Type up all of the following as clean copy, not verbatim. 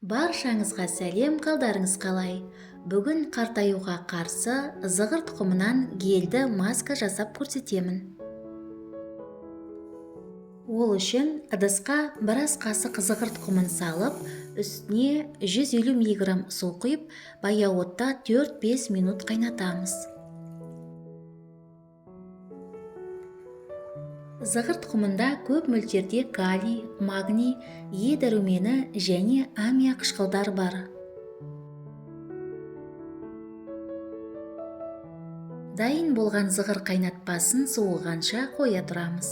Баршаңызға сәлем, қалдарыңыз қалай? Бүгін қартаюға қарсы зығыр тұқымынан гельді маска жасап көрсетемін. Ол үшін ыдысқа біраз қасық зығыр тұқымын салып, үстіне 150 мг су құйып, баяу отта 4-5 минут қайнатамыз. Зығыр тұқымында көп мөлшерде калий, магний, Е дәрумені және аммиак қышқылдар бар. Дайын болған зығыр қайнатпасын суығанша қоя тұрамыз.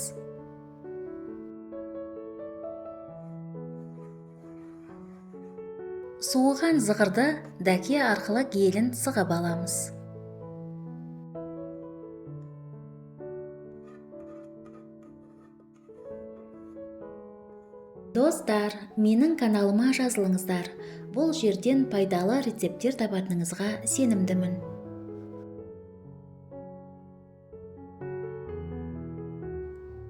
Суыған зығырды дәке арқылы гелін сығып аламыз. Достар, менің каналыма жазылыңыздар. Бұл жерден пайдалы рецепттер табатыныңызға сенімдімін.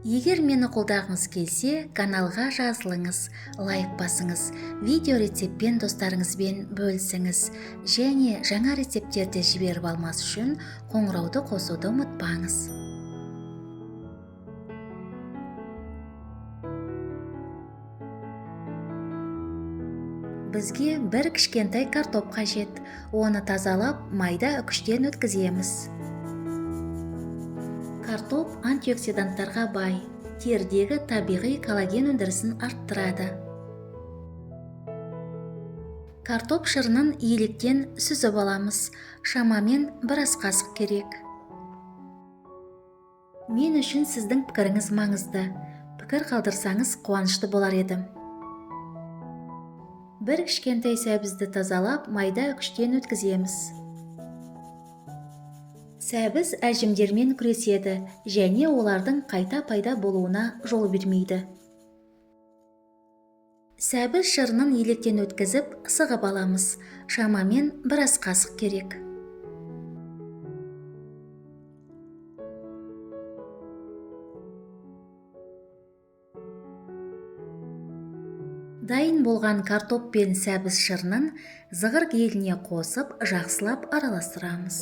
Егер мені қолдағыңыз келсе, каналға жазылыңыз, лайк басыңыз, видео рецептпен достарыңызбен бөлісіңіз, және жаңа рецепттерді жіберіп алмас үшін қоңырауды қосуды ұмытпаңыз. Бізге бір кішкентай картоп қажет. Оны тазалап, майда үкіштен өткіземіз. Картоп антиоксиданттарға бай, терідегі табиғи коллаген өндірісін арттырады. Картоп шырынын иеліктен сүзіп аламыз. Шамамен біраз қасық керек. Мен үшін сіздің пікіріңіз маңызды. Пікір қалдырсаңыз қуанышты болар едім. Бір кішкентай сәбізді тазалап, майда үкіштен өткіземіз. Сәбіз әжімдермен күреседі және олардың қайта пайда болуына жол бермейді. Сәбіз шырынын електен өткізіп, сығып аламыз. Шамамен біраз қасық керек. Дайын болған картоп пен сәбіз шырынын зығыр геліне қосып, жақсылап араластырамыз.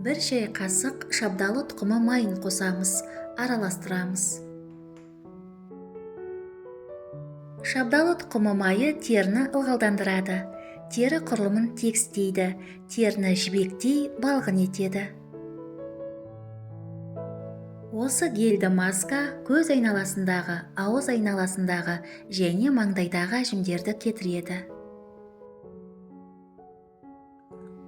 Бір шай қасық шабдалы тұқымы майын қосамыз, араластырамыз. Шабдалы тұқымы майы теріні ылғалдандырады. Тері құрылымын тегістейді, теріні жібектей балғын етеді. Осы гельді маска көз айналасындағы, ауыз айналасындағы және маңдайдағы әжімдерді кетіреді.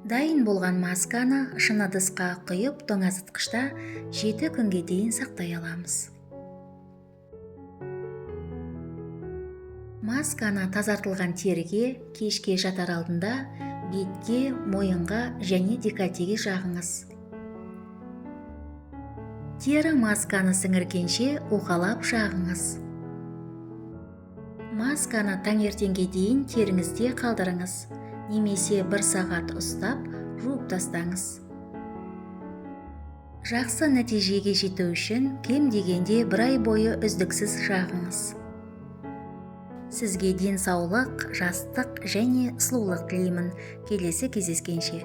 Дайын болған масканы шыны ыдысқа құйып, тоңазытқышта 7 күнге дейін сақтай аламыз. Масканы тазартылған теріге кешке жатар алдында бетке, мойынға және декольтеге жағыңыз. Тері масканы сіңіргенше уқалап жағыңыз. Масканы таңертеңге дейін теріңізде қалдырыңыз, немесе 1 сағат ұстап, жуып тастаңыз. Жақсы нәтижеге жету үшін кем дегенде 1 ай бойы үздіксіз жағыңыз. Сізге денсаулық, жастық және сұлулық тілеймін. Келесі кездескенше.